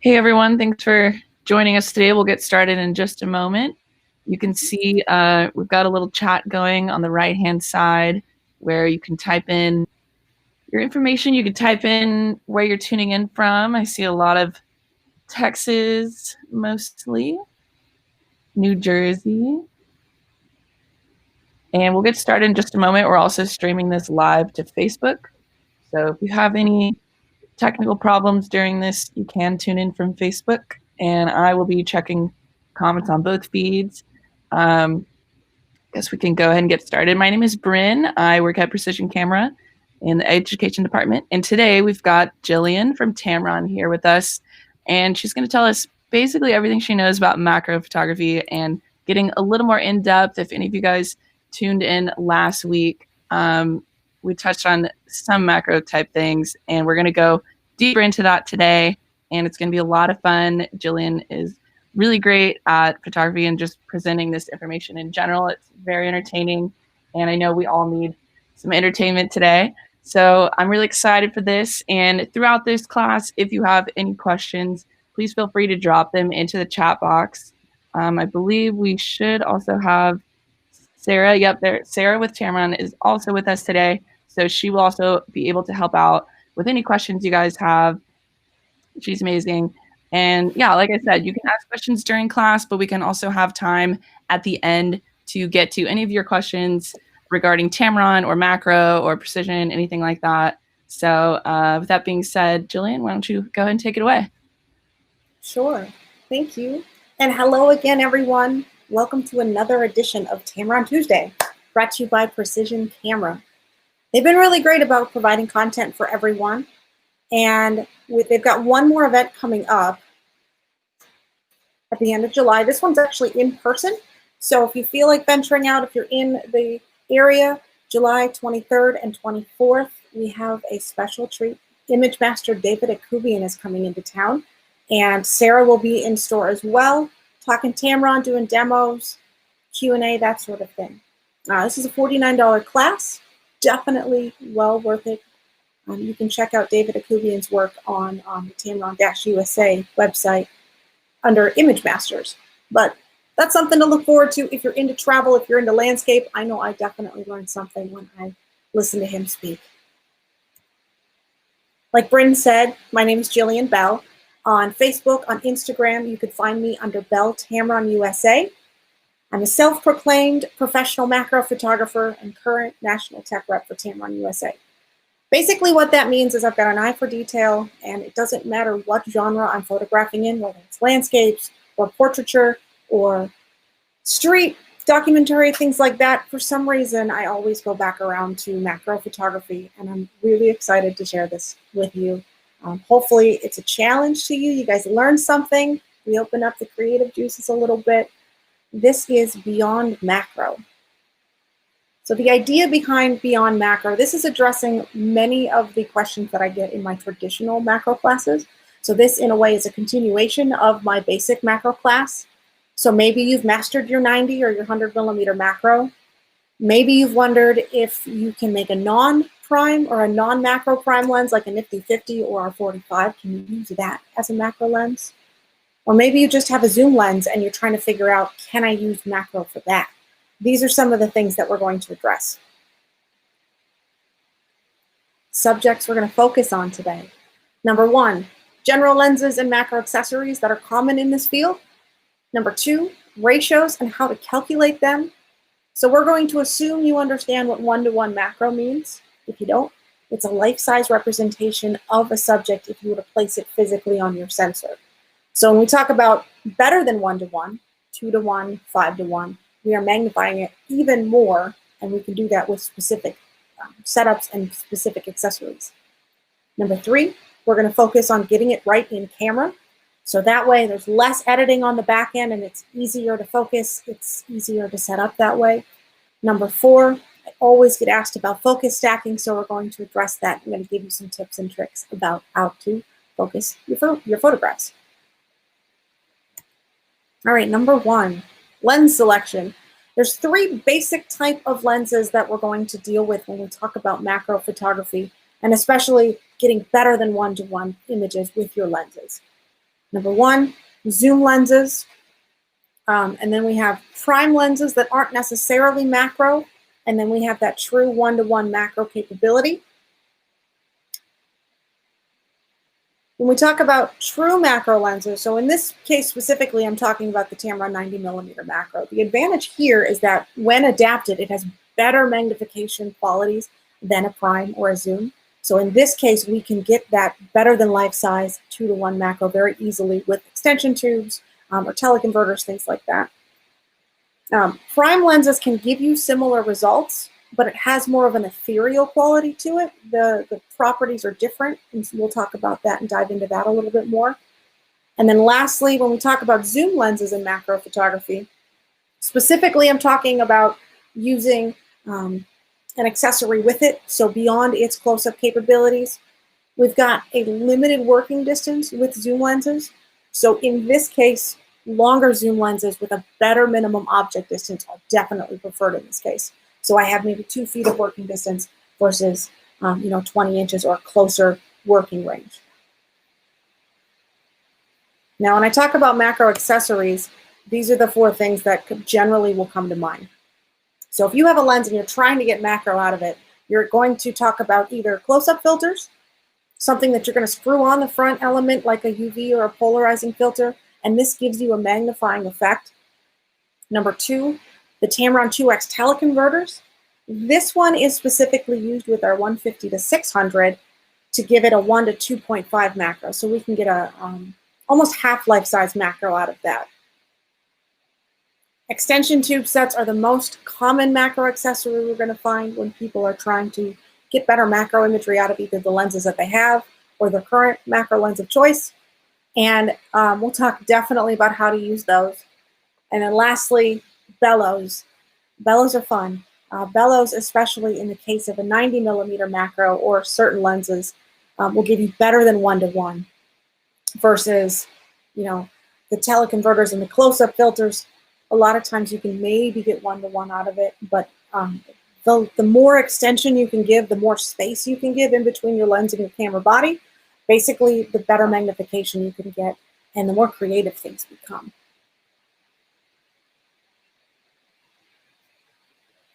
Hey everyone, thanks for joining us today. We'll get started in just a moment. You can see we've got a little chat going on the right-hand side where you can type in your information. You can type in where you're tuning in from. I see a lot of Texas, mostly, New Jersey. And we'll get started in just a moment. We're also streaming this live to Facebook. So if you have any technical problems during this, you can tune in from Facebook, and I will be checking comments on both feeds. Guess we can go ahead and get started. My name is Bryn. I work at Precision Camera in the education department, and today we've got Jillian from Tamron here with us, and she's going to tell us basically everything she knows about macro photography and getting a little more in depth. If any of you guys tuned in last week, we touched on some macro type things, and we're going to go deeper into that today, and it's going to be a lot of fun. Jillian is really great at photography and just presenting this information in general. It's very entertaining, and I know we all need some entertainment today. So I'm really excited for this. And throughout this class, if you have any questions, please feel free to drop them into the chat box. I believe we should also have Sarah. Yep, there. Sarah with Tamron is also with us today. So she will also be able to help out with any questions you guys have. She's amazing. And yeah, like I said, you can ask questions during class, but we can also have time at the end to get to any of your questions regarding Tamron or macro or precision, anything like that. So with that being said, Jillian, why don't you go ahead and take it away? Sure. Thank you. And hello again, everyone. Welcome to another edition of Tamron Tuesday, brought to you by Precision Camera. They've been really great about providing content for everyone. And they've got one more event coming up at the end of July. This one's actually in person. So if you feel like venturing out, if you're in the area, July 23rd and 24th, we have a special treat. Image Master David Akubian is coming into town. And Sarah will be in store as well, talking Tamron, doing demos, Q&A, that sort of thing. This is a $49 class. Definitely well worth it. You can check out David Akubian's work on the Tamron-USA website under Image Masters. But that's something to look forward to if you're into travel, if you're into landscape. I know I definitely learned something when I listened to him speak. Like Bryn said, my name is Jillian Bell. On Facebook, on Instagram, you could find me under Bell Tamron USA. I'm a self-proclaimed professional macro photographer and current national tech rep for Tamron USA. Basically what that means is I've got an eye for detail, and it doesn't matter what genre I'm photographing in, whether it's landscapes or portraiture or street documentary, things like that. For some reason, I always go back around to macro photography, and I'm really excited to share this with you. Hopefully it's a challenge to you. You guys learn something. We open up the creative juices a little bit. This is Beyond Macro. So the idea behind Beyond Macro, this is addressing many of the questions that I get in my traditional macro classes. So this, in a way, is a continuation of my basic macro class. So maybe you've mastered your 90 or your 100mm macro. Maybe you've wondered if you can make a non-prime or a non-macro prime lens like a Nifty 50 or a 45. Can you use that as a macro lens? Or maybe you just have a zoom lens and you're trying to figure out, can I use macro for that? These are some of the things that we're going to address. Subjects we're going to focus on today. Number one, general lenses and macro accessories that are common in this field. Number two, ratios and how to calculate them. So we're going to assume you understand what one-to-one macro means. If you don't, it's a life-size representation of a subject if you were to place it physically on your sensor. So when we talk about better than one-to-one, 2-to-1, 5-to-1, we are magnifying it even more, and we can do that with specific setups and specific accessories. Number three, we're going to focus on getting it right in camera. So that way there's less editing on the back end and it's easier to focus. It's easier to set up that way. Number four, I always get asked about focus stacking, so we're going to address that. I'm going to give you some tips and tricks about how to focus your photographs. All right, number one, lens selection. There's three basic type of lenses that we're going to deal with when we talk about macro photography, and especially getting better than one-to-one images with your lenses. Number one, zoom lenses. And then we have prime lenses that aren't necessarily macro. And then we have that true one-to-one macro capability. When we talk about true macro lenses, so in this case specifically, I'm talking about the Tamron 90mm macro. The advantage here is that when adapted, it has better magnification qualities than a prime or a zoom. So in this case, we can get that better than life size 2-to-1 macro very easily with extension tubes or teleconverters, things like that. Prime lenses can give you similar results, but it has more of an ethereal quality to it. The properties are different, and so we'll talk about that and dive into that a little bit more. And then lastly, when we talk about zoom lenses in macro photography, specifically I'm talking about using an accessory with it, so beyond its close-up capabilities. We've got a limited working distance with zoom lenses. So in this case, longer zoom lenses with a better minimum object distance are definitely preferred in this case. So I have maybe 2 feet of working distance versus 20 inches or closer working range. Now, when I talk about macro accessories, these are the 4 things that generally will come to mind. So if you have a lens and you're trying to get macro out of it, you're going to talk about either close-up filters, something that you're going to screw on the front element like a UV or a polarizing filter, and this gives you a magnifying effect. Number 2, the Tamron 2X teleconverters. This one is specifically used with our 150 to 600 to give it a 1 to 2.5 macro. So we can get a almost half life size macro out of that. Extension tube sets are the most common macro accessory we're going to find when people are trying to get better macro imagery out of either the lenses that they have or their current macro lens of choice. And we'll talk definitely about how to use those. And then lastly, bellows. Bellows are fun. Bellows, especially in the case of a 90mm macro or certain lenses, will give you better than 1-to-1 versus, the teleconverters and the close-up filters. A lot of times you can maybe get 1-to-1 out of it, but the more extension you can give, the more space you can give in between your lens and your camera body, basically the better magnification you can get and the more creative things become.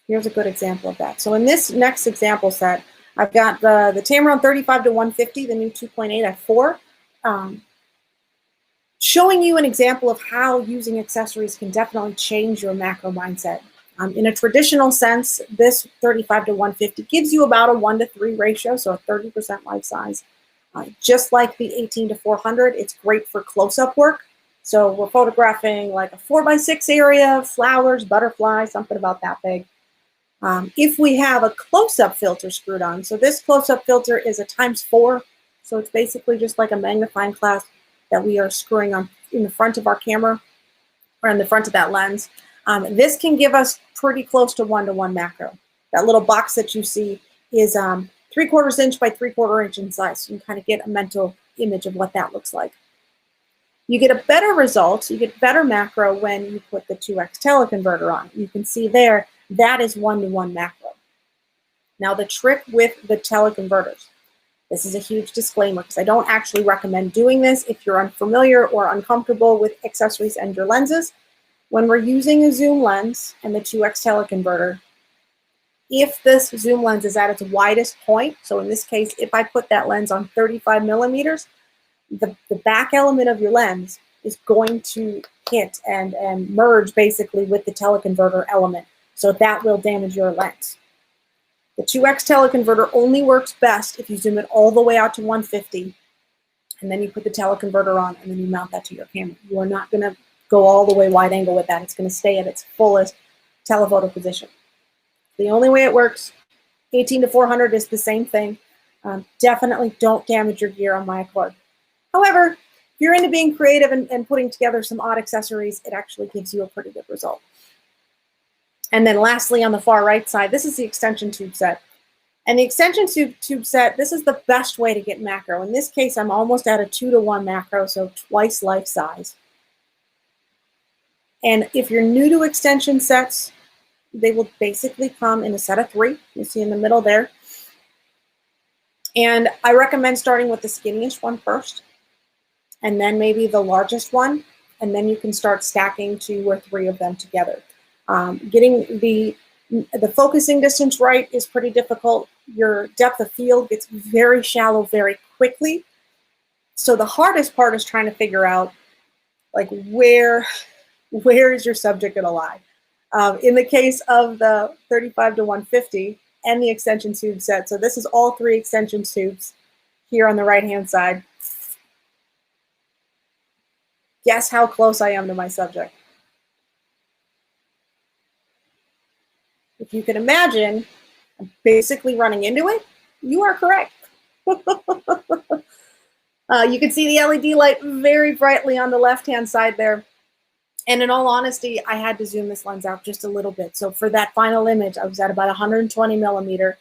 Here's a good example of that. So in this next example set, I've got the Tamron 35 to 150, the new 2.8 f4, showing you an example of how using accessories can definitely change your macro mindset. In a traditional sense, this 35 to 150 gives you about a 1-to-3 ratio, so a 30% life size. Just like the 18 to 400, it's great for close-up work. So we're photographing like a 4x6 area, flowers, butterflies, something about that big. If we have a close-up filter screwed on, so this close-up filter is a ×4, so it's basically just like a magnifying glass that we are screwing on in the front of our camera or in the front of that lens. This can give us pretty close to 1-to-1 macro. That little box that you see is 3/4 inch by 3/4 inch in size. So you can kind of get a mental image of what that looks like. You get a better result, you get better macro when you put the 2X teleconverter on. You can see there, that is 1-to-1 macro. Now the trick with the teleconverters, this is a huge disclaimer because I don't actually recommend doing this if you're unfamiliar or uncomfortable with accessories and your lenses. When we're using a zoom lens and the 2X teleconverter, if this zoom lens is at its widest point, so in this case, if I put that lens on 35mm, the back element of your lens is going to hit and merge basically with the teleconverter element. So that will damage your lens. The 2X teleconverter only works best if you zoom it all the way out to 150, and then you put the teleconverter on, and then you mount that to your camera. You are not going to go all the way wide angle with that. It's going to stay at its fullest telephoto position. The only way it works, 18 to 400 is the same thing. Definitely don't damage your gear on my accord. However, if you're into being creative and putting together some odd accessories, it actually gives you a pretty good result. And then lastly, on the far right side, this is the extension tube set. And the extension tube set, this is the best way to get macro. In this case, I'm almost at a 2-to-1 macro, so twice life size. And if you're new to extension sets, they will basically come in a set of 3. You see in the middle there. And I recommend starting with the skinniest one first. and then maybe the largest one, and then you can start stacking 2 or 3 of them together. Getting the focusing distance right is pretty difficult. Your depth of field gets very shallow very quickly. So the hardest part is trying to figure out, like, where is your subject going to lie? In the case of the 35 to 150 and the extension tube set, so this is all 3 extension tubes here on the right-hand side. Guess how close I am to my subject. If you can imagine, I'm basically running into it. You are correct. You can see the LED light very brightly on the left-hand side there. And in all honesty, I had to zoom this lens out just a little bit. So for that final image, I was at about 120 millimeter,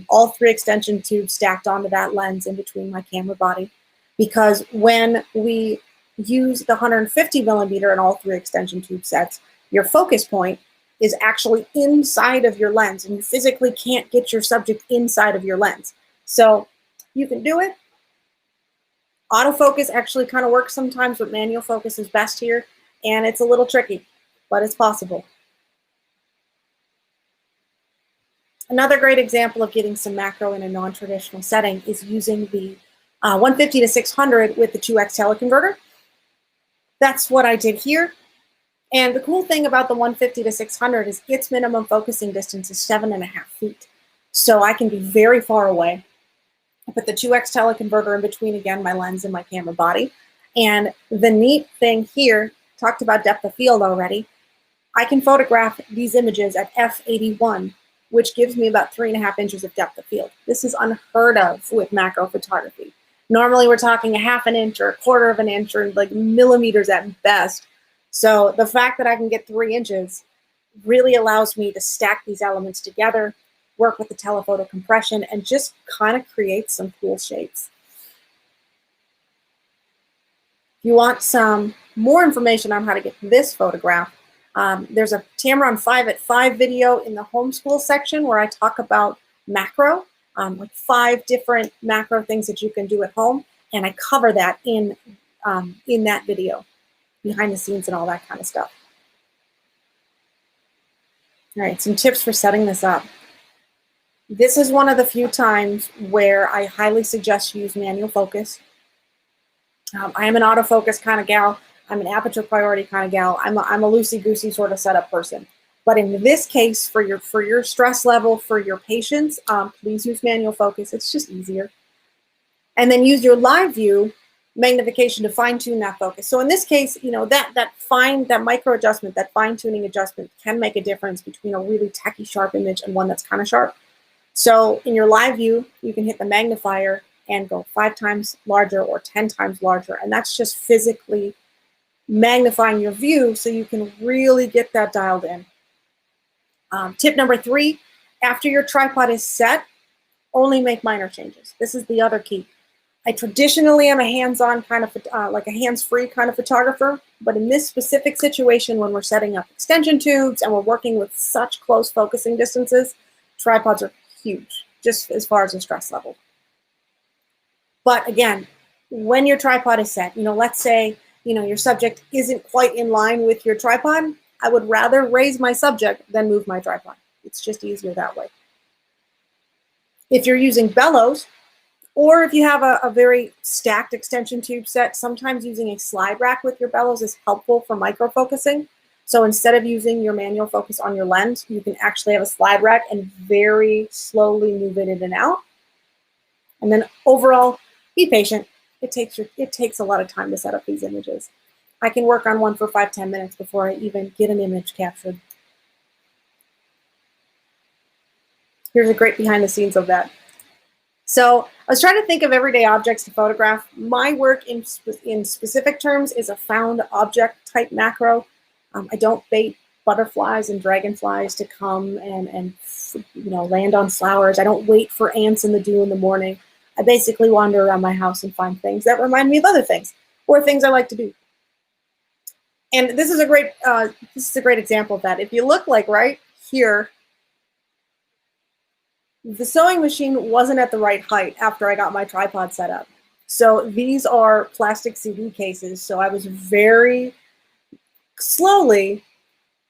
all 3 extension tubes stacked onto that lens in between my camera body. Because when we use the 150 millimeter in all 3 extension tube sets, your focus point is actually inside of your lens, and you physically can't get your subject inside of your lens. So you can do it. Autofocus actually kind of works sometimes, but manual focus is best here, and it's a little tricky, but it's possible. Another great example of getting some macro in a non-traditional setting is using the 150 to 600 with the 2x teleconverter. That's what I did here. And the cool thing about the 150 to 600 is its minimum focusing distance is 7.5 feet. So I can be very far away. I put the 2x teleconverter in between, again, my lens and my camera body. And the neat thing here, talked about depth of field already, I can photograph these images at f81, which gives me about 3.5 inches of depth of field. This is unheard of with macro photography. Normally we're talking 1/2 inch or 1/4 of an inch or like millimeters at best. So the fact that I can get 3 inches really allows me to stack these elements together, work with the telephoto compression, and just kind of create some cool shapes. If you want some more information on how to get this photograph, there's a Tamron 5 at 5 video in the homeschool section where I talk about macro, like 5 different macro things that you can do at home, and I cover that in that video, behind the scenes and all that kind of stuff. All right, some tips for setting this up. This is one of the few times where I highly suggest you use manual focus. I am an autofocus kind of gal. I'm an aperture priority kind of gal. I'm a loosey-goosey sort of setup person. But in this case, for your stress level, for your patience, please use manual focus. It's just easier. And then use your live view magnification to fine-tune that focus. So in this case, you know, that micro adjustment, that fine-tuning adjustment can make a difference between a really tacky sharp image and one that's kind of sharp. So in your live view, you can hit the magnifier and go 5 times larger or 10 times larger, and that's just physically magnifying your view so you can really get that dialed in. Tip number 3, after your tripod is set, only make minor changes. This is the other key. I traditionally am a hands-on kind of, like a hands-free kind of photographer, but in this specific situation, when we're setting up extension tubes and we're working with such close focusing distances, tripods are huge, just as far as the stress level. But again, when your tripod is set, you know, let's say, you know, your subject isn't quite in line with your tripod, I would rather raise my subject than move my tripod. It's just easier that way. If you're using bellows, or if you have a very stacked extension tube set, sometimes using a slide rack with your bellows is helpful for micro focusing. So instead of using your manual focus on your lens, you can actually have a slide rack and very slowly move it in and out. And then overall, be patient. It takes a lot of time to set up these images. I can work on one for 5-10 minutes before I even get an image captured. Here's a great behind the scenes of that. So I was trying to think of everyday objects to photograph. My work in specific terms is a found object type macro. I don't bait butterflies and dragonflies to come and you know, land on flowers. I don't wait for ants in the dew in the morning. I basically wander around my house and find things that remind me of other things or things I like to do. And this is a great example of that. If you look like right here, the sewing machine wasn't at the right height after I got my tripod set up. So these are plastic CD cases. So I was very slowly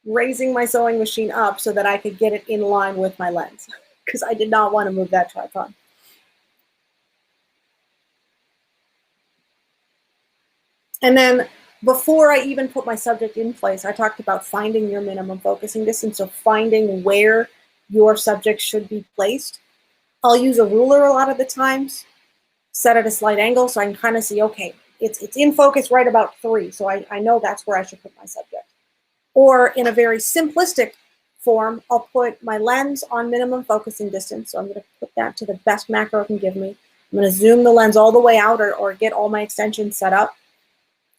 raising my sewing machine up so that I could get it in line with my lens because I did not want to move that tripod. And then before I even put my subject in place, I talked about finding your minimum focusing distance, so finding where your subject should be placed. I'll use a ruler a lot of the times, set at a slight angle so I can kind of see, okay, it's in focus right about 3, so I know that's where I should put my subject. Or in a very simplistic form, I'll put my lens on minimum focusing distance, so I'm going to put that to the best macro it can give me. I'm going to zoom the lens all the way out or get all my extensions set up,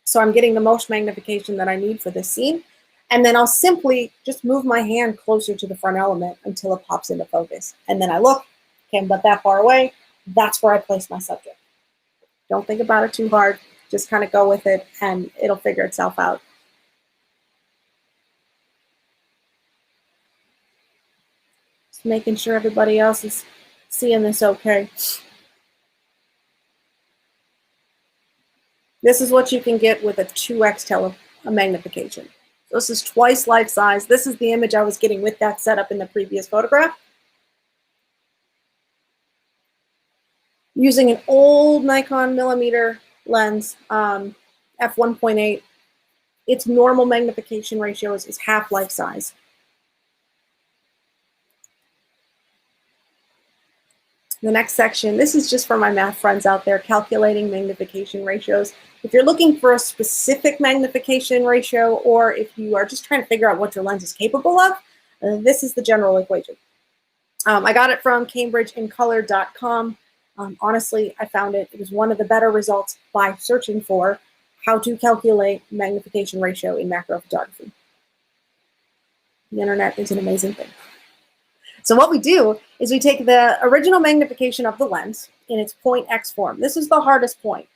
so I'm getting the most magnification that I need for this scene. And then I'll simply just move my hand closer to the front element until it pops into focus. And then I look, okay, I'm about that far away. That's where I place my subject. Don't think about it too hard. Just kind of go with it and it'll figure itself out. Just making sure everybody else is seeing this okay. This is what you can get with a 2x magnification. So this is twice life size. This is the image I was getting with that setup in the previous photograph. Using an old Nikon millimeter lens, f1.8, its normal magnification ratio is half life size. The next section, this is just for my math friends out there, calculating magnification ratios. If you're looking for a specific magnification ratio, or if you are just trying to figure out what your lens is capable of, this is the general equation. I got it from CambridgeInColor.com. Honestly, I found it was one of the better results by searching for how to calculate magnification ratio in macro photography. The internet is an amazing thing. So what we do is we take the original magnification of the lens in its point X form. This is the hardest point.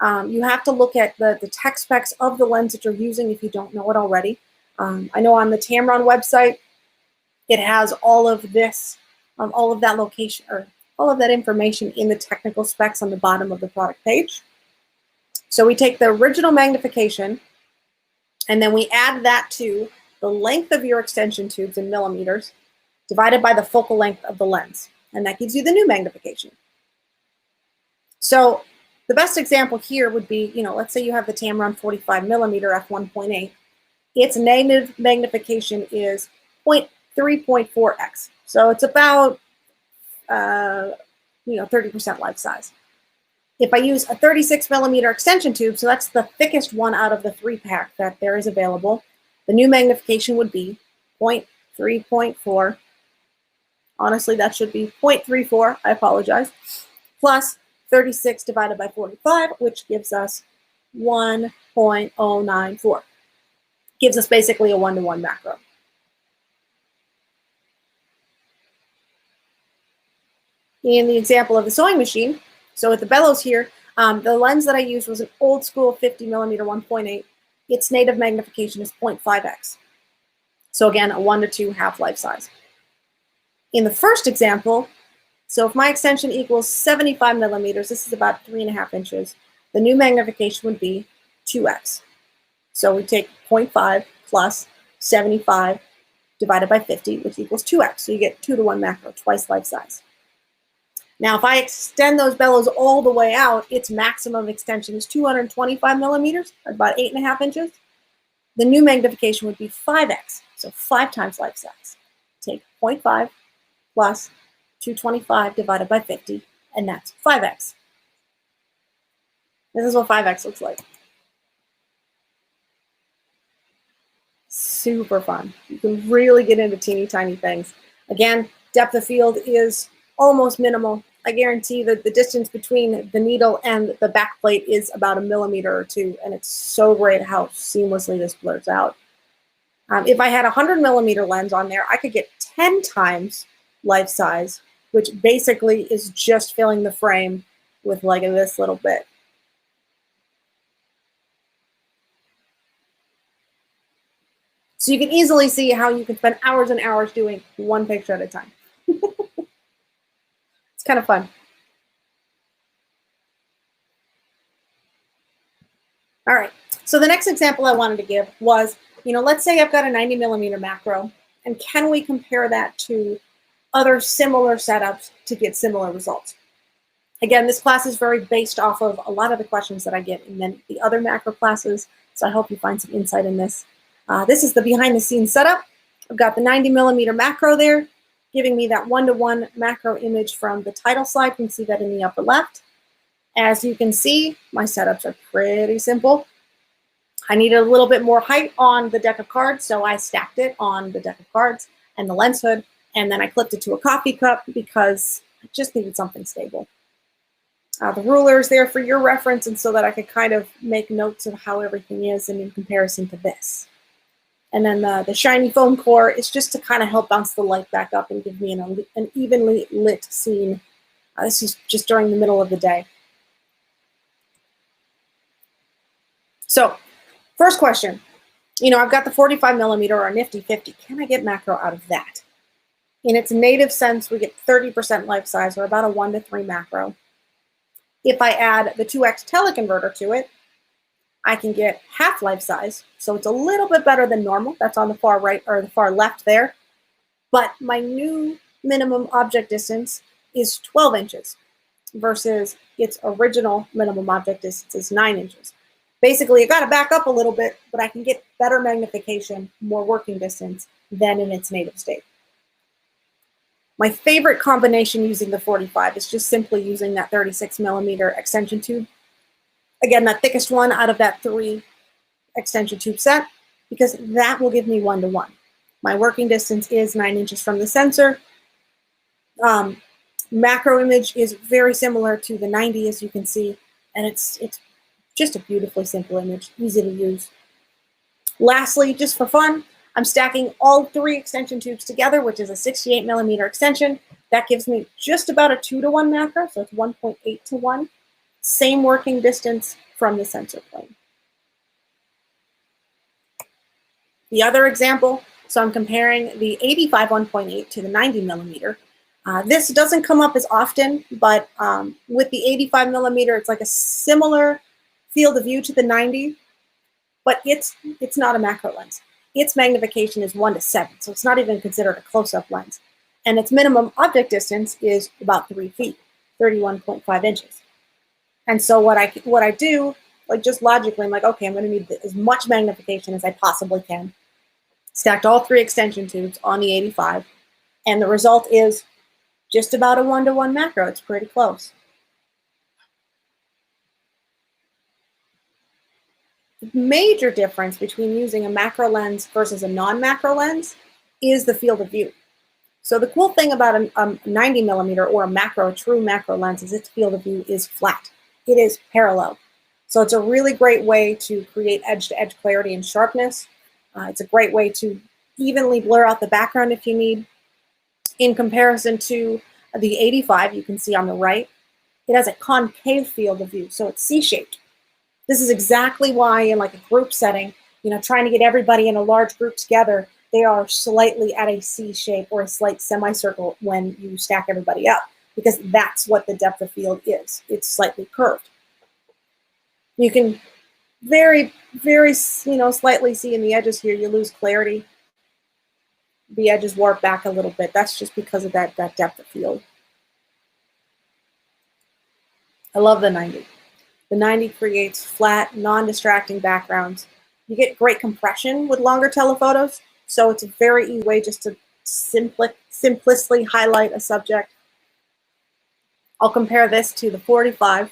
You have to look at the tech specs of the lens that you're using if you don't know it already. I know on the Tamron website, it has all of this, all of that location, or all of that information in the technical specs on the bottom of the product page. So we take the original magnification, and then we add that to the length of your extension tubes in millimeters, divided by the focal length of the lens. And that gives you the new magnification. So the best example here would be, let's say you have the Tamron 45 millimeter f1.8. Its native magnification is 3.4x. So it's about 30% life size. If I use a 36 millimeter extension tube, so that's the thickest one out of the 3-pack that there is available, the new magnification would be 0.3.4. Honestly, that should be 0.34, I apologize, plus 36 divided by 45, which gives us 1.094. Gives us basically a 1-to-1 macro. In the example of the sewing machine, so with the bellows here, the lens that I used was an old school 50 millimeter 1.8. Its native magnification is 0.5x. So again, a 1-to-2 half-life size. In the first example, so if my extension equals 75 millimeters, this is about 3.5 inches, the new magnification would be 2x. So we take 0.5 plus 75 divided by 50, which equals 2x. So you get 2-to-1 macro, twice life size. Now, if I extend those bellows all the way out, its maximum extension is 225 millimeters, about 8.5 inches. The new magnification would be 5x, so 5 times life size. Take 0.5 plus 225 divided by 50, and that's 5x. This is what 5x looks like. Super fun. You can really get into teeny tiny things. Again, depth of field is almost minimal. I guarantee that the distance between the needle and the back plate is about 1 millimeter or 2, and it's so great how seamlessly this blurs out. If I had a 100 millimeter lens on there, I could get 10 times life size, which basically is just filling the frame with like this little bit. So you can easily see how you can spend hours and hours doing one picture at a time. It's kind of fun. So the next example I wanted to give was, let's say I've got a 90 millimeter macro, and can we compare that to other similar setups to get similar results? Again, this class is very based off of a lot of the questions that I get in the other macro classes, so I hope you find some insight in this. This is the behind the scenes setup. I've got the 90 millimeter macro there, giving me that one-to-one macro image from the title slide. You can see that in the upper left. As you can see, my setups are pretty simple. I needed a little bit more height on the deck of cards, so I stacked it on the deck of cards and the lens hood, and then I clipped it to a coffee cup because I just needed something stable. The ruler is there for your reference, and so that I could kind of make notes of how everything is and in comparison to this. And then the shiny foam core is just to kind of help bounce the light back up and give me an evenly lit scene. This is just during the middle of the day. So, first question, I've got the 45 millimeter or a nifty 50. Can I get macro out of that? In its native sense, we get 30% life size, or about a 1:3 macro. If I add the 2x teleconverter to it, I can get half life size, so it's a little bit better than normal. That's on the far right or the far left there. But my new minimum object distance is 12 inches versus its original minimum object distance is 9 inches. Basically, I got to back up a little bit, but I can get better magnification, more working distance than in its native state. My favorite combination using the 45 is just simply using that 36 millimeter extension tube. Again, that thickest one out of that 3 extension tube set, because that will give me 1:1. My working distance is 9 inches from the sensor. Macro image is very similar to the 90, as you can see, and it's just a beautifully simple image, easy to use. Lastly, just for fun, I'm stacking all 3 extension tubes together, which is a 68 millimeter extension. That gives me just about a 2:1 macro, so it's 1.8 to 1. Same working distance from the sensor plane. The other example, so I'm comparing the 85 1.8 to the 90 millimeter. This doesn't come up as often, but with the 85 millimeter, it's like a similar field of view to the 90, but it's not a macro lens. Its magnification is 1:7, so it's not even considered a close-up lens. And its minimum object distance is about 3 feet, 31.5 inches. And so what I do, like just logically, I'm like, okay, I'm going to need as much magnification as I possibly can. Stacked all 3 extension tubes on the 85, and the result is just about a 1:1 macro. It's pretty close. The major difference between using a macro lens versus a non-macro lens is the field of view. So the cool thing about a 90 millimeter or a true macro lens is its field of view is flat. It is parallel. So it's a really great way to create edge-to-edge clarity and sharpness. It's a great way to evenly blur out the background if you need. In comparison to the 85, you can see on the right, it has a concave field of view, so it's C-shaped. This is exactly why in like a group setting, trying to get everybody in a large group together, they are slightly at a C shape or a slight semicircle when you stack everybody up, because that's what the depth of field is. It's slightly curved. You can very, very, slightly see in the edges here, you lose clarity. The edges warp back a little bit. That's just because of that depth of field. I love the 90. The 90 creates flat, non-distracting backgrounds. You get great compression with longer telephotos, so it's a very easy way just to simplistically highlight a subject. I'll compare this to the 45.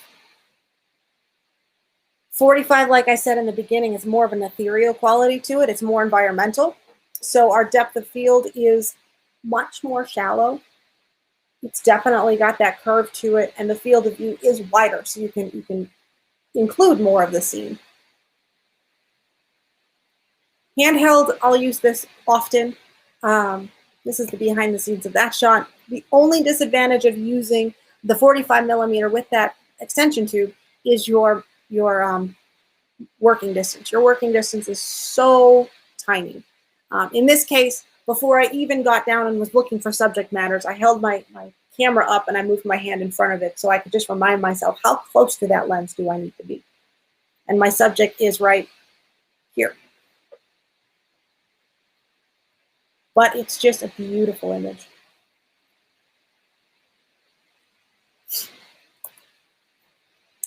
45, like I said in the beginning, is more of an ethereal quality to it. It's more environmental. So our depth of field is much more shallow. It's definitely got that curve to it, and the field of view is wider, so you can include more of the scene. Handheld, I'll use this often. This is the behind the scenes of that shot. The only disadvantage of using the 45 millimeter with that extension tube is your working distance. Your working distance is so tiny. In this case, before I even got down and was looking for subject matters, I held my camera up and I moved my hand in front of it so I could just remind myself, how close to that lens do I need to be? And my subject is right here. But it's just a beautiful image.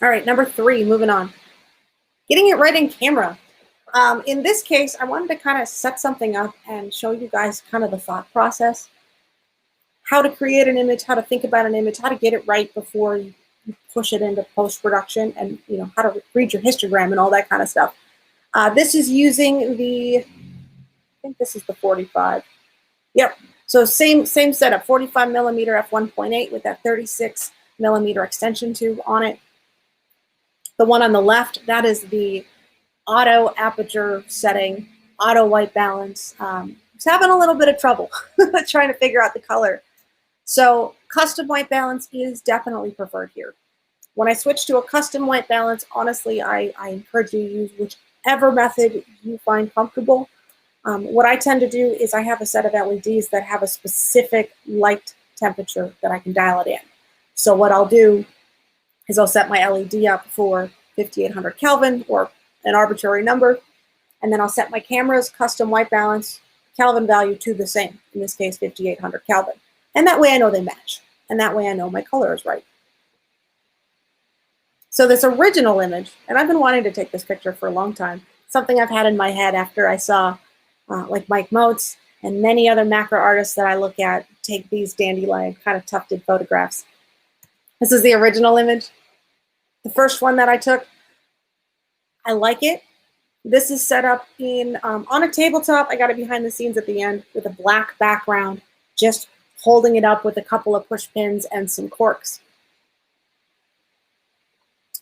All right, number 3, moving on. Getting it right in camera. In this case, I wanted to kind of set something up and show you guys kind of the thought process. How to create an image, how to think about an image, how to get it right before you push it into post-production, and how to read your histogram and all that kind of stuff. This is using I think this is the 45. Yep. So same setup, 45 millimeter f1.8 with that 36 millimeter extension tube on it. The one on the left, that is the auto aperture setting, auto white balance. It's having a little bit of trouble trying to figure out the color. So custom white balance is definitely preferred here. When I switch to a custom white balance, honestly, I encourage you to use whichever method you find comfortable. What I tend to do is I have a set of LEDs that have a specific light temperature that I can dial it in. So what I'll do is I'll set my LED up for 5800 Kelvin or an arbitrary number, and then I'll set my camera's custom white balance Kelvin value to the same, in this case 5800 Kelvin. And that way I know they match, and that way I know my color is right. So this original image, and I've been wanting to take this picture for a long time, something I've had in my head after I saw like Mike Moats and many other macro artists that I look at take these dandelion kind of tufted photographs. This is the original image. The first one that I took, I like it. This is set up in on a tabletop. I got it behind the scenes at the end with a black background, just holding it up with a couple of push pins and some corks.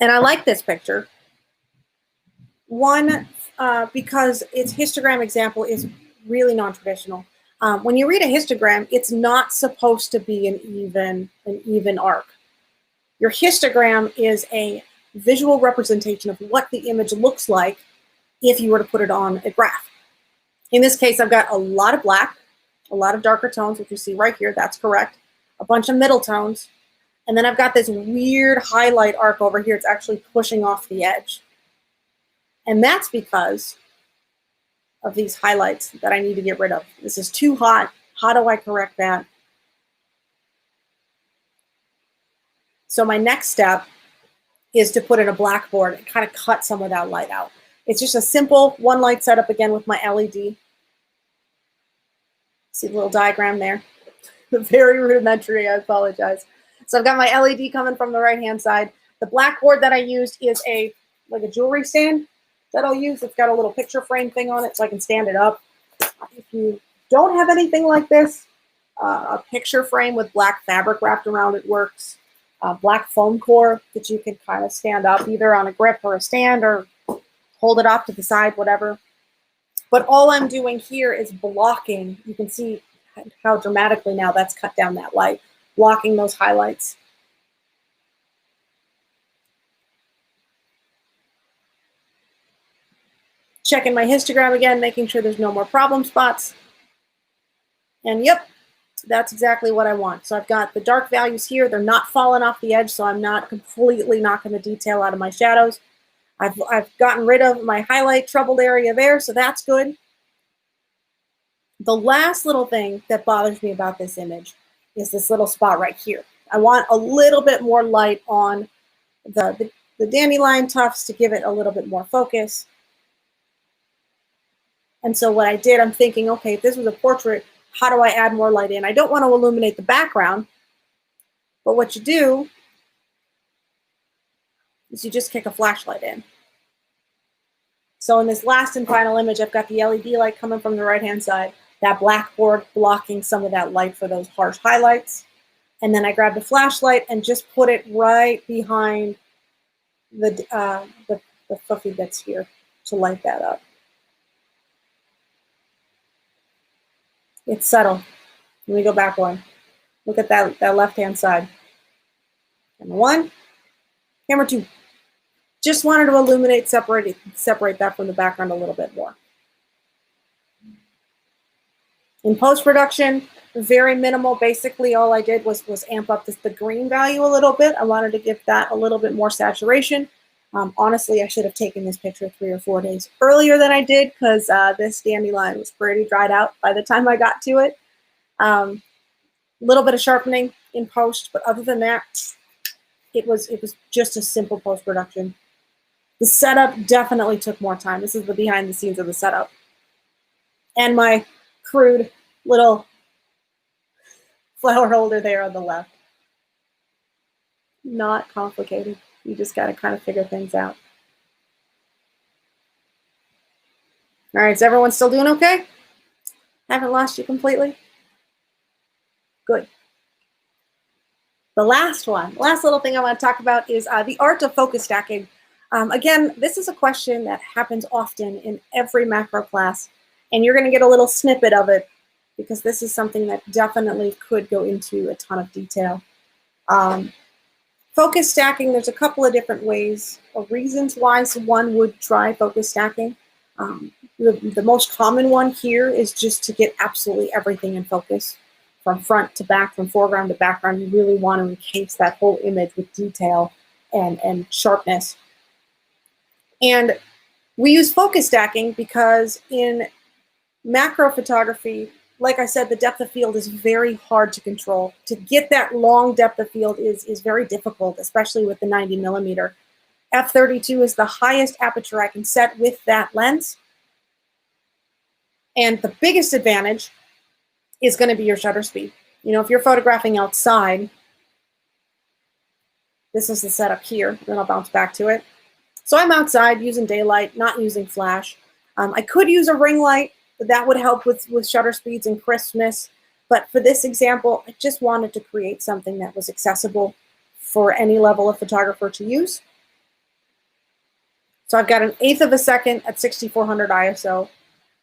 And I like this picture. One, because its histogram example is really non-traditional. When you read a histogram, it's not supposed to be an even arc. Your histogram is a visual representation of what the image looks like if you were to put it on a graph. In this case, I've got a lot of black, a lot of darker tones, which you see right here, that's correct, a bunch of middle tones, and then I've got this weird highlight arc over here. It's actually pushing off the edge. And that's because of these highlights that I need to get rid of. This is too hot. How do I correct that? So my next step is to put in a blackboard and kind of cut some of that light out. It's just a simple one light setup again with my LED. See the little diagram there? Very rudimentary, I apologize. So I've got my LED coming from the right-hand side. The blackboard that I used is like a jewelry stand that I'll use. It's got a little picture frame thing on it so I can stand it up. If you don't have anything like this, a picture frame with black fabric wrapped around it works. Black foam core that you can kind of stand up either on a grip or a stand or hold it off to the side, whatever. But all I'm doing here is blocking. You can see how dramatically now that's cut down that light, blocking those highlights. Checking my histogram again, making sure there's no more problem spots. And yep, that's exactly what I want. So I've got the dark values here. They're not falling off the edge, so I'm not completely knocking the detail out of my shadows. I've gotten rid of my highlight troubled area there, so that's good. The last little thing that bothers me about this image is this little spot right here. I want a little bit more light on the dandelion tufts to give it a little bit more focus. And so what I did, I'm thinking, okay, if this was a portrait, how do I add more light in? I don't want to illuminate the background, but what you do is you just kick a flashlight in. So in this last and final image, I've got the LED light coming from the right-hand side, that blackboard blocking some of that light for those harsh highlights. And then I grabbed a flashlight and just put it right behind the fluffy bits here to light that up. It's subtle. Let me go back one. Look at that left-hand side. Camera one, camera two. Just wanted to illuminate, separate that from the background a little bit more. In post-production, very minimal. Basically, all I did was amp up the green value a little bit. I wanted to give that a little bit more saturation. Honestly, I should have taken this picture 3 or 4 days earlier than I did, because this dandelion was pretty dried out by the time I got to it. Little bit of sharpening in post, but other than that, it was just a simple post-production. The setup definitely took more time. This is the behind the scenes of the setup. And my crude little flower holder there on the left. Not complicated. You just got to kind of figure things out. All right, is everyone still doing okay? Haven't lost you completely? Good. The last one, last little thing I want to talk about is the art of focus stacking. Again, this is a question that happens often in every macro class, and you're going to get a little snippet of it because this is something that definitely could go into a ton of detail. Focus stacking, there's a couple of different ways or reasons why one would try focus stacking. The most common one here is just to get absolutely everything in focus. From front to back, from foreground to background, you really want to encase that whole image with detail and sharpness. And we use focus stacking because in macro photography, like I said, the depth of field is very hard to control. To get that long depth of field is very difficult, especially with the 90mm. f32 is the highest aperture I can set with that lens. And the biggest advantage is going to be your shutter speed. You know, if you're photographing outside, this is the setup here, then I'll bounce back to it. So I'm outside using daylight, not using flash. I could use a ring light, but that would help with shutter speeds and crispness. But for this example, I just wanted to create something that was accessible for any level of photographer to use. So I've got an 1/8 of a second at 6400 ISO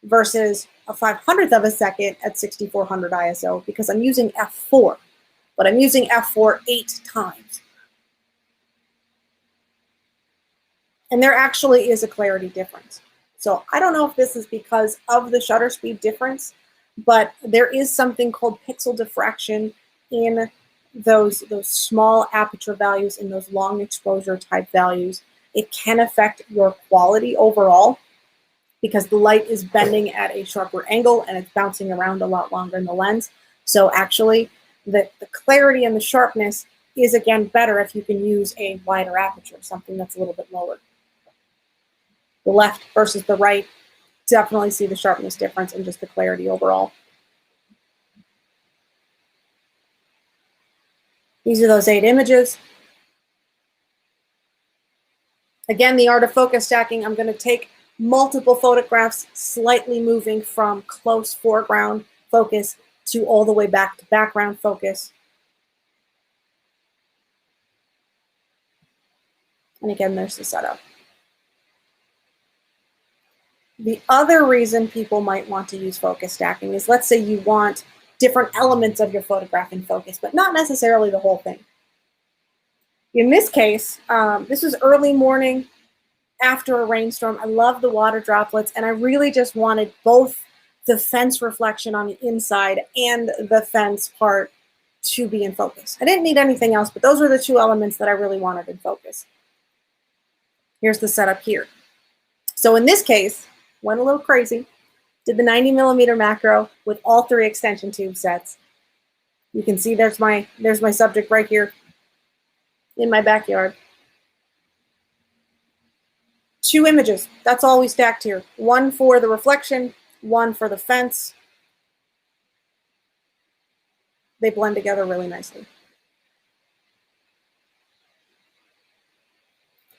versus a 500th of a second at 6400 ISO because I'm using f4, but I'm using f4 8 times. And there actually is a clarity difference. So I don't know if this is because of the shutter speed difference, but there is something called pixel diffraction in those small aperture values, in those long exposure type values. It can affect your quality overall because the light is bending at a sharper angle and it's bouncing around a lot longer in the lens. So actually the clarity and the sharpness is again better if you can use a wider aperture, something that's a little bit lower. The left versus the right, definitely see the sharpness difference and just the clarity overall. These are those 8 images. Again, the art of focus stacking, I'm going to take multiple photographs, slightly moving from close foreground focus to all the way back to background focus. And again, there's the setup. The other reason people might want to use focus stacking is, let's say you want different elements of your photograph in focus, but not necessarily the whole thing. In this case, this was early morning after a rainstorm. I love the water droplets, and I really just wanted both the fence reflection on the inside and the fence part to be in focus. I didn't need anything else, but those were the 2 elements that I really wanted in focus. Here's the setup here. So in this case, went a little crazy, did the 90mm macro with all 3 extension tube sets. You can see there's my subject right here in my backyard. 2 images, that's all we stacked here. 1 for the reflection, 1 for the fence. They blend together really nicely.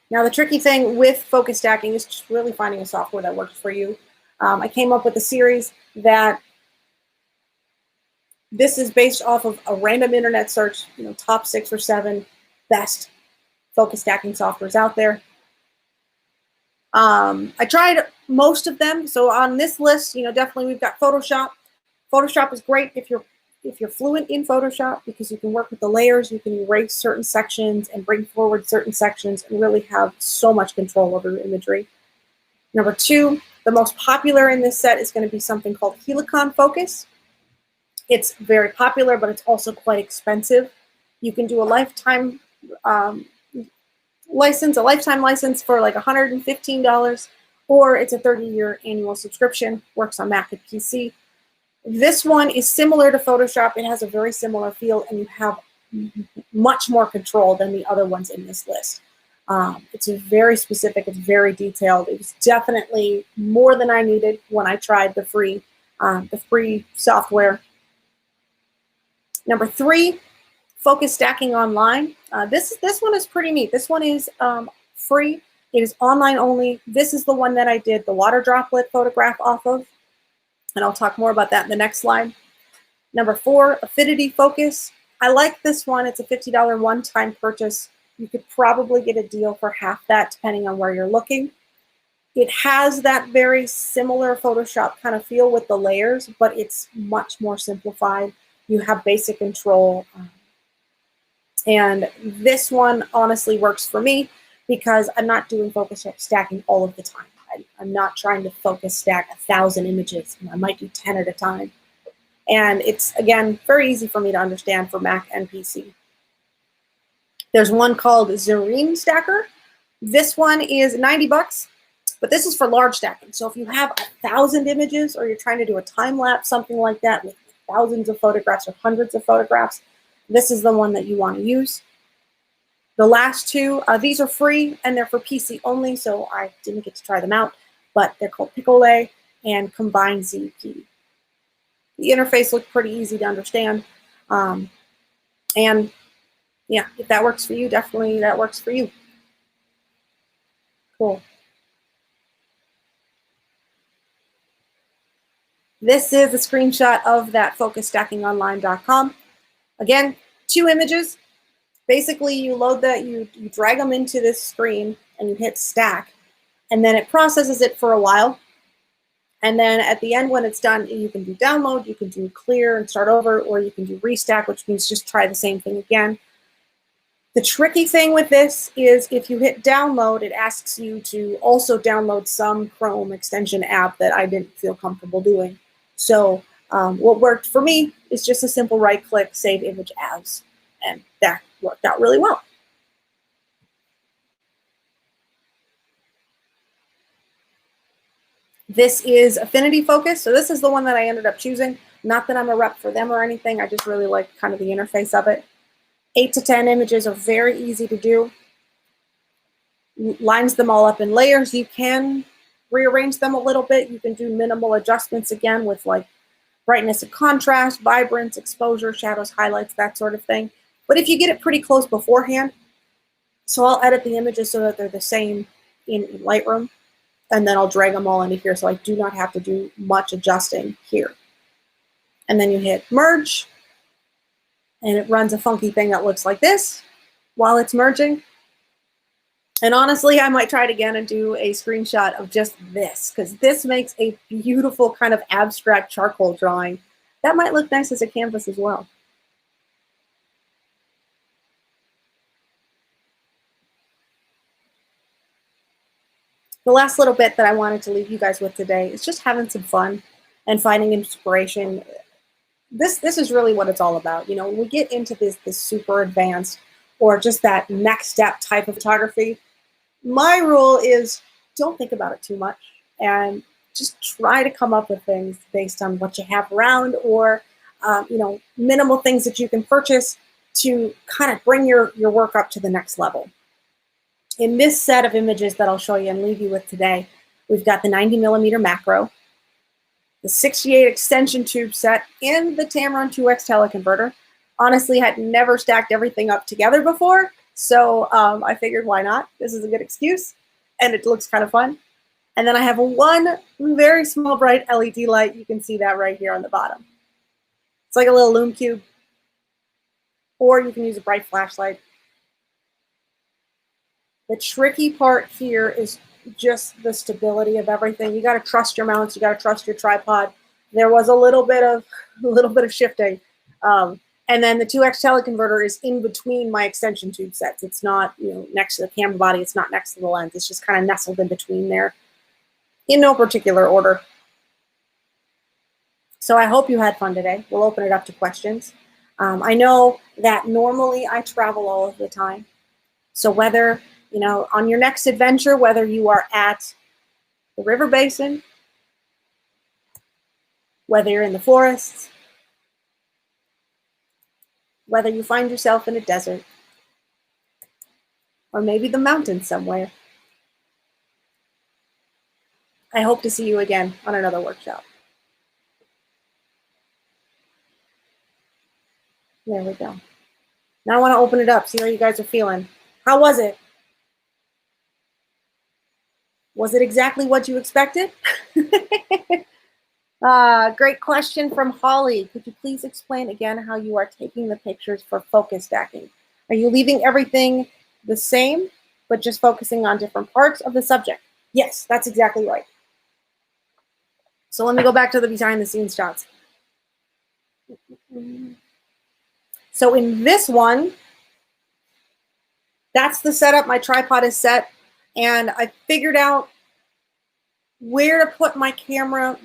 Now the tricky thing with focus stacking is just really finding a software that works for you. I came up with a series that this is based off of a random internet search, you know, top 6 or 7 best focus stacking softwares out there. I tried most of them. So on this list, you know, definitely we've got Photoshop. Photoshop is great if you're fluent in Photoshop because you can work with the layers, you can erase certain sections and bring forward certain sections and really have so much control over your imagery. Number 2, the most popular in this set is going to be something called Helicon Focus. It's very popular, but it's also quite expensive. You can do a lifetime license, a lifetime license for like $115, or it's a 30-year annual subscription, works on Mac and PC. This one is similar to Photoshop. It has a very similar feel, and you have much more control than the other ones in this list. It's very specific. It's very detailed. It was definitely more than I needed when I tried the free software. Number 3, Focus Stacking Online. This one is pretty neat. This one is free. It is online only. This is the one that I did the water droplet photograph off of, and I'll talk more about that in the next slide. Number 4, Affinity Focus. I like this one. It's a $50 one-time purchase. You could probably get a deal for half that depending on where you're looking. It has that very similar Photoshop kind of feel with the layers, but it's much more simplified. You have basic control. And this one honestly works for me because I'm not doing focus stacking all of the time. I'm not trying to focus stack 1,000 images. I might do 10 at a time. And it's, again, very easy for me to understand for Mac and PC. There's one called Zareen Stacker. This one is $90, but this is for large stacking. So if you have 1,000 images or you're trying to do a time lapse, something like that with thousands of photographs or hundreds of photographs, this is the one that you want to use. The last two, these are free and they're for PC only, so I didn't get to try them out, but they're called Picolay and Combine ZP. The interface looked pretty easy to understand. And yeah, if that works for you, definitely that works for you. Cool. This is a screenshot of that focusstackingonline.com. Again, 2 images. Basically, you load that, you drag them into this screen and you hit stack, and then it processes it for a while. And then at the end, when it's done, you can do download, you can do clear and start over, or you can do restack, which means just try the same thing again. The tricky thing with this is if you hit download, it asks you to also download some Chrome extension app that I didn't feel comfortable doing. So what worked for me is just a simple right-click, save image as, and that worked out really well. This is Affinity Focus. So this is the one that I ended up choosing. Not that I'm a rep for them or anything. I just really like kind of the interface of it. 8 to 10 images are very easy to do. Lines them all up in layers. You can rearrange them a little bit. You can do minimal adjustments again with like brightness and contrast, vibrance, exposure, shadows, highlights, that sort of thing. But if you get it pretty close beforehand, so I'll edit the images so that they're the same in Lightroom, and then I'll drag them all into here so I do not have to do much adjusting here. And then you hit merge, and it runs a funky thing that looks like this while it's merging. And honestly, I might try it again and do a screenshot of just this, because this makes a beautiful kind of abstract charcoal drawing. That might look nice as a canvas as well. The last little bit that I wanted to leave you guys with today is just having some fun and finding inspiration. This is really what it's all about. You know, when we get into this super advanced or just that next step type of photography, my rule is don't think about it too much and just try to come up with things based on what you have around, or you know, minimal things that you can purchase to kind of bring your work up to the next level. In this set of images that I'll show you and leave you with today, we've got the 90mm macro, the 68 extension tube set, and the Tamron 2X teleconverter. Honestly, I had never stacked everything up together before, so I figured why not? This is a good excuse, and it looks kind of fun. And then I have one very small bright LED light. You can see that right here on the bottom. It's like a little lume cube, or you can use a bright flashlight. The tricky part here is just the stability of everything. You got to trust your mounts. You got to trust your tripod. There was a little bit of shifting, and then the 2X teleconverter is in between my extension tube sets. It's not, you know, next to the camera body. It's not next to the lens. It's just kind of nestled in between there, in no particular order. So I hope you had fun today. We'll open it up to questions. I know that normally I travel all of the time. So whether You know, on your next adventure, whether you are at the river basin, whether you're in the forests, whether you find yourself in a desert, or maybe the mountains somewhere, I hope to see you again on another workshop. There we go. Now I want to open it up, see how you guys are feeling. How was it? Was it exactly what you expected? Great question from Holly. Could you please explain again how you are taking the pictures for focus stacking? Are you leaving everything the same, but just focusing on different parts of the subject? Yes, that's exactly right. So let me go back to the behind the scenes shots. So in this one, that's the setup. My tripod is set, and I figured out where to put my camera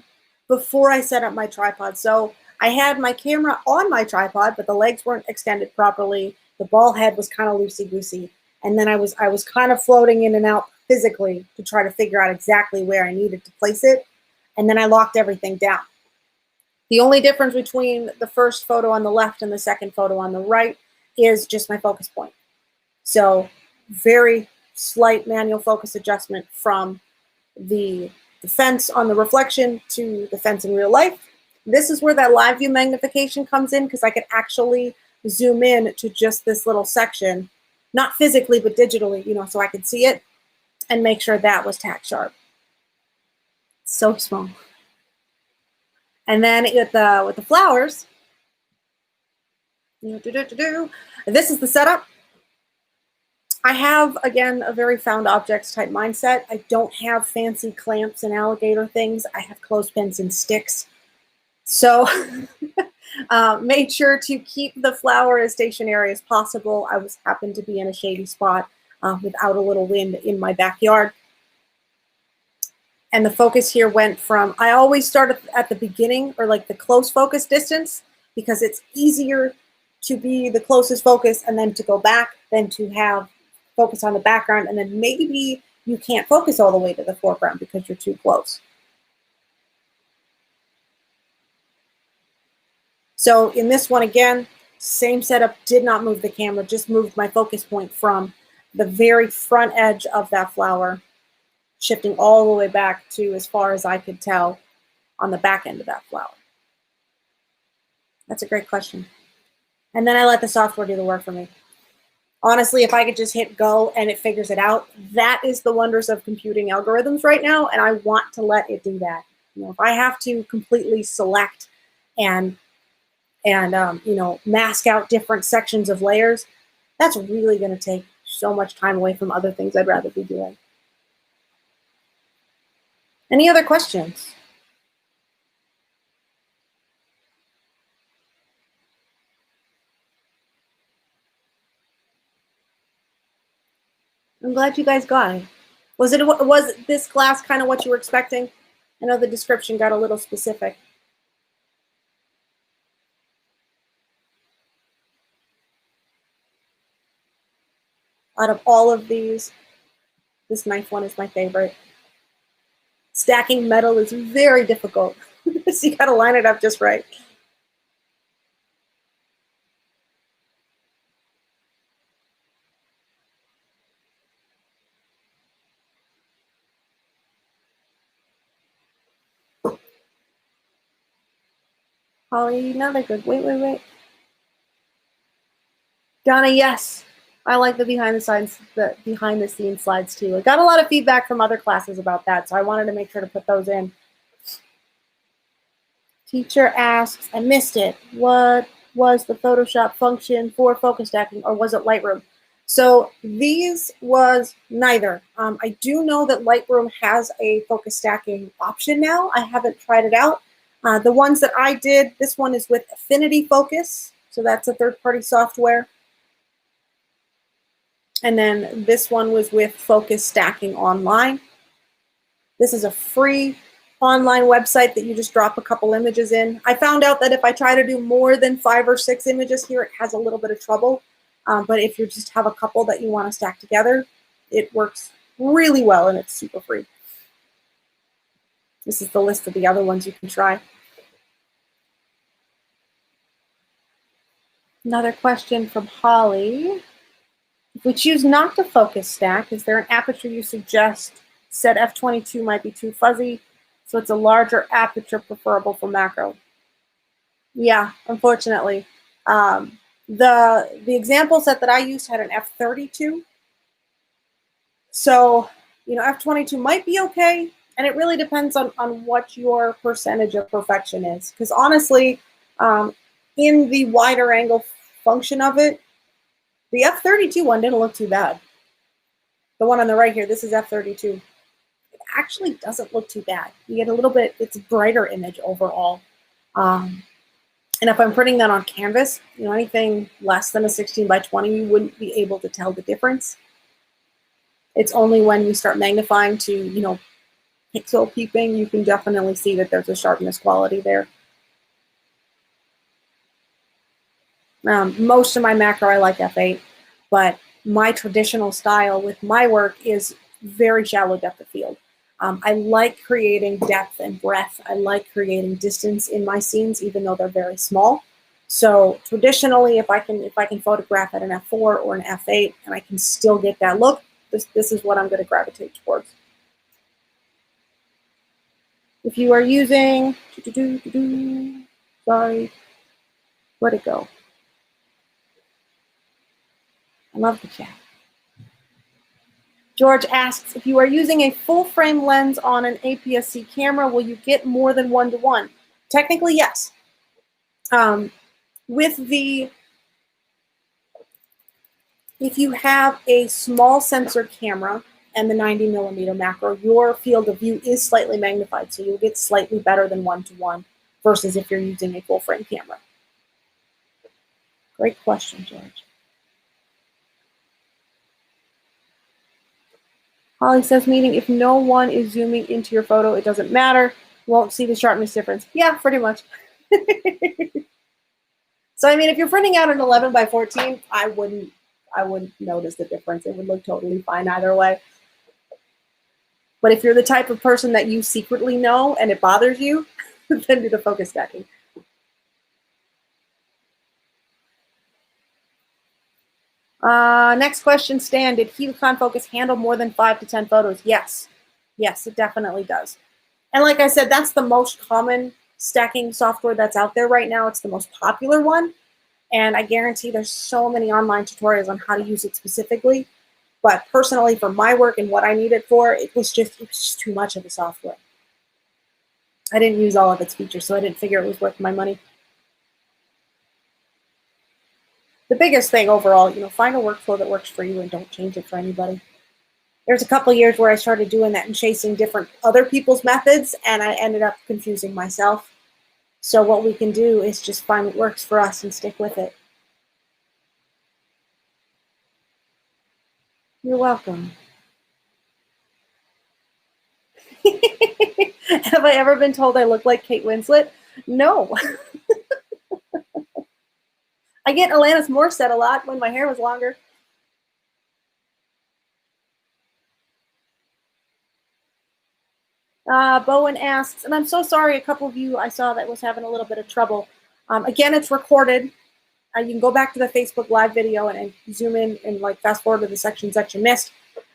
before I set up my tripod. So I had my camera on my tripod, but the legs weren't extended properly. The ball head was kind of loosey-goosey. And then I was kind of floating in and out physically to try to figure out exactly where I needed to place it. And then I locked everything down. The only difference between the first photo on the left and the second photo on the right is just my focus point. So very slight manual focus adjustment from the fence on the reflection to the fence in real life. This is where that live view magnification comes in, because I could actually zoom in to just this little section, not physically, but digitally, you know, so I could see it and make sure that was tack sharp. So small. And then with the flowers, this is the setup. I have, again, a very found objects type mindset. I don't have fancy clamps and alligator things. I have clothespins and sticks. So made sure to keep the flower as stationary as possible. I happened to be in a shady spot without a little wind in my backyard. And the focus here went from, I always start at the beginning, or like the close focus distance, because it's easier to be the closest focus and then to go back than to have focus on the background, and then maybe you can't focus all the way to the foreground because you're too close. So in this one, again, same setup, did not move the camera, just moved my focus point from the very front edge of that flower, shifting all the way back to as far as I could tell on the back end of that flower. That's a great question. And then I let the software do the work for me. Honestly, if I could just hit go and it figures it out, that is the wonders of computing algorithms right now, and I want to let it do that. You know, if I have to completely select and you know, mask out different sections of layers, that's really going to take so much time away from other things I'd rather be doing. Any other questions? I'm glad you guys got it. Was this class kind of what you were expecting? I know the description got a little specific. Out of all of these, this knife one is my favorite. Stacking metal is very difficult. So you gotta line it up just right. Holly, another good. Wait. Donna, yes. I like the behind the scenes slides too. I got a lot of feedback from other classes about that, so I wanted to make sure to put those in. Teacher asks, I missed it. What was the Photoshop function for focus stacking, or was it Lightroom? So these was neither. I do know that Lightroom has a focus stacking option now. I haven't tried it out. The ones that I did, this one is with Affinity Focus. So that's a third-party software. And then this one was with Focus Stacking Online. This is a free online website that you just drop a couple images in. I found out that if I try to do more than 5 or 6 images here, it has a little bit of trouble. But if you just have a couple that you want to stack together, it works really well and it's super free. This is the list of the other ones you can try. Another question from Holly. If we choose not to focus stack, is there an aperture you suggest? Said f22 might be too fuzzy, so it's a larger aperture preferable for macro. Yeah, unfortunately. The example set that I used had an f32. So, you know, f22 might be okay, and it really depends on what your percentage of perfection is. Because honestly, in the wider angle function of it, the f32 one didn't look too bad. The one on the right here, this is f32. It actually doesn't look too bad. You get a little bit, it's a brighter image overall. And if I'm printing that on canvas, you know, anything less than a 16 by 20, you wouldn't be able to tell the difference. It's only when you start magnifying to, you know, pixel peeping, you can definitely see that there's a sharpness quality there. Most of my macro, I like f8, but my traditional style with my work is very shallow depth of field. I like creating depth and breadth. I like creating distance in my scenes, even though they're very small. So traditionally, if I can photograph at an f4 or an f8 and I can still get that look, this is what I'm going to gravitate towards. If you are using, sorry, where'd it go? I love the chat. George asks, if you are using a full frame lens on an APS-C camera, will you get more than 1:1? Technically, yes. If you have a small sensor camera and the 90mm macro, your field of view is slightly magnified, so you'll get slightly better than 1:1 versus if you're using a full frame camera. Great question, George. Holly says, meaning if no one is zooming into your photo, it doesn't matter. Won't see the sharpness difference. Yeah, pretty much. So, I mean, if you're printing out an 11 by 14, I wouldn't notice the difference. It would look totally fine either way. But if you're the type of person that you secretly know and it bothers you, then do the focus stacking. Next question, Stan. Did Helicon Focus handle more than 5 to 10 photos? Yes. Yes, it definitely does. And like I said, that's the most common stacking software that's out there right now. It's the most popular one. And I guarantee there's so many online tutorials on how to use it specifically. But personally, for my work and what I need it for, it was just too much of a software. I didn't use all of its features, so I didn't figure it was worth my money. The biggest thing overall, you know, find a workflow that works for you and don't change it for anybody. There's a couple years where I started doing that and chasing different other people's methods, and I ended up confusing myself. So what we can do is just find what works for us and stick with it. You're welcome. Have I ever been told I look like Kate Winslet? No. I get Alanis Morissette a lot when my hair was longer. Bowen asks, and I'm so sorry, a couple of you I saw that was having a little bit of trouble. Again, it's recorded. You can go back to the Facebook Live video and zoom in and like fast forward to the sections that you missed.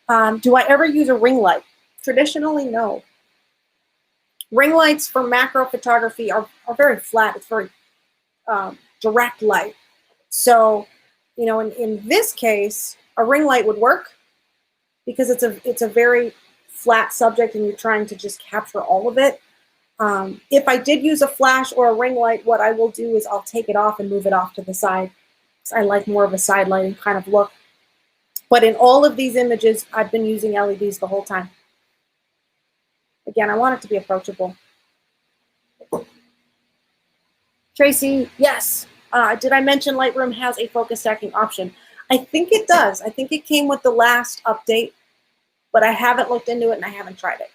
Do I ever use a ring light? Traditionally, no. Ring lights for macro photography are very flat. It's very direct light. So, you know, in this case, a ring light would work because it's a very flat subject and you're trying to just capture all of it. If I did use a flash or a ring light, what I will do is I'll take it off and move it off to the side. I like more of a side lighting kind of look. But in all of these images, I've been using LEDs the whole time. Again, I want it to be approachable. Tracy, yes. Did I mention Lightroom has a focus stacking option? I think it does. I think it came with the last update, but I haven't looked into it and I haven't tried it.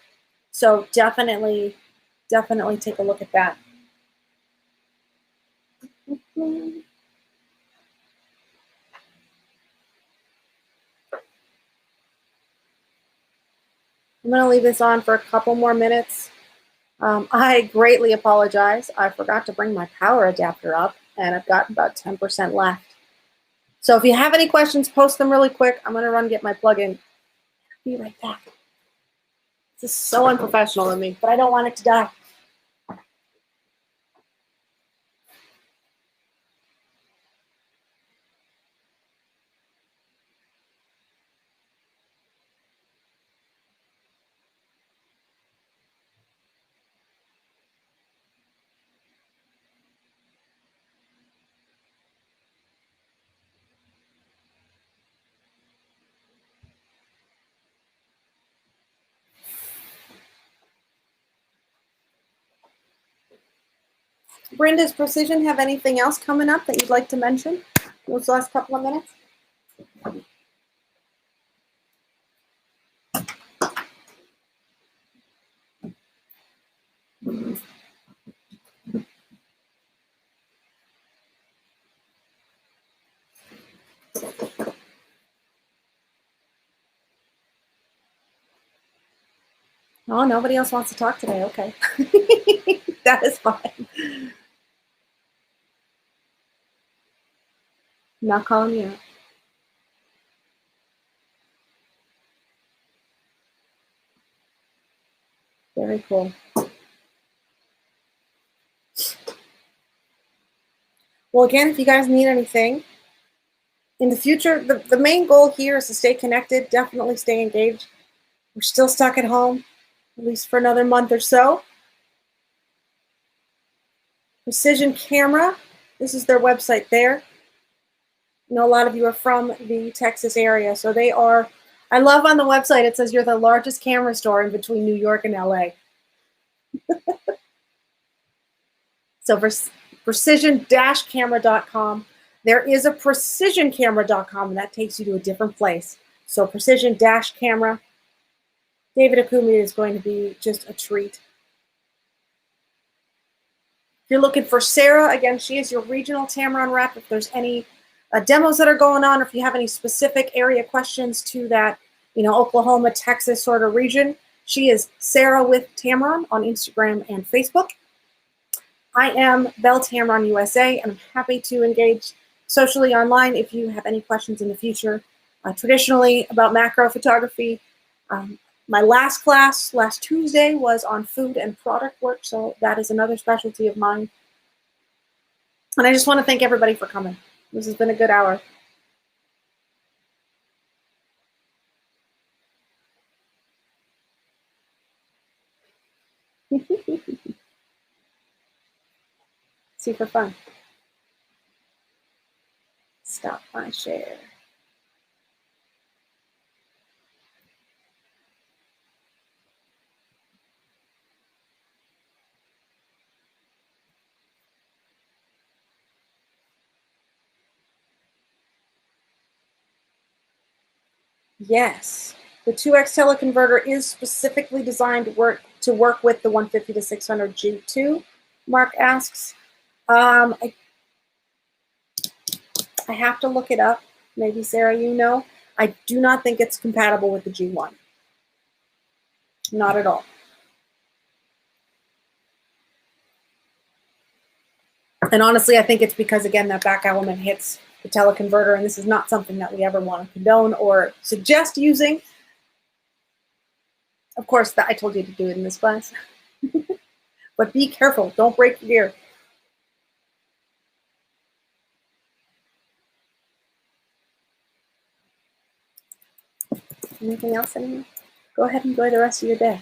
So definitely take a look at that. I'm going to leave this on for a couple more minutes. I greatly apologize. I forgot to bring my power adapter up, and I've got about 10% left. So if you have any questions, post them really quick. I'm going to run get my plug-in. Be right back. This is so unprofessional of me, but I don't want it to die. Bryn, does Precision have anything else coming up that you'd like to mention those last couple of minutes? Oh, nobody else wants to talk today. Okay. That is fine. I'm not calling you out. Very cool. Well, again, if you guys need anything in the future, the main goal here is to stay connected, definitely stay engaged. We're still stuck at home, at least for another month or so. Precision Camera, this is their website there. I know a lot of you are from the Texas area, so they are, I love on the website, it says you're the largest camera store in between New York and LA. So for precision-camera.com. There is a precisioncamera.com, and that takes you to a different place. So precision-camera. David Akumi is going to be just a treat. If you're looking for Sarah, again, she is your regional Tamron rep. If there's any demos that are going on, or if you have any specific area questions to that, Oklahoma, Texas sort of region, she is Sarah with Tamron on Instagram and Facebook. I am Belle Tamron USA, and I'm happy to engage socially online if you have any questions in the future. Traditionally about macro photography. My last class last Tuesday was on food and product work, so that is another specialty of mine. And I just want to thank everybody for coming. This has been a good hour. Super fun. Stop my share. Yes, the 2X teleconverter is specifically designed to work with the 150 to 600 G2. Mark asks. I have to look it up. Maybe Sarah, you know. I do not think it's compatible with the G1. Not at all. And honestly, I think it's because, again, that back element hits the teleconverter, and this is not something that we ever want to condone or suggest using. Of course, I told you to do it in this class. But be careful. Don't break your gear. Anything else anymore? Go ahead and enjoy the rest of your day.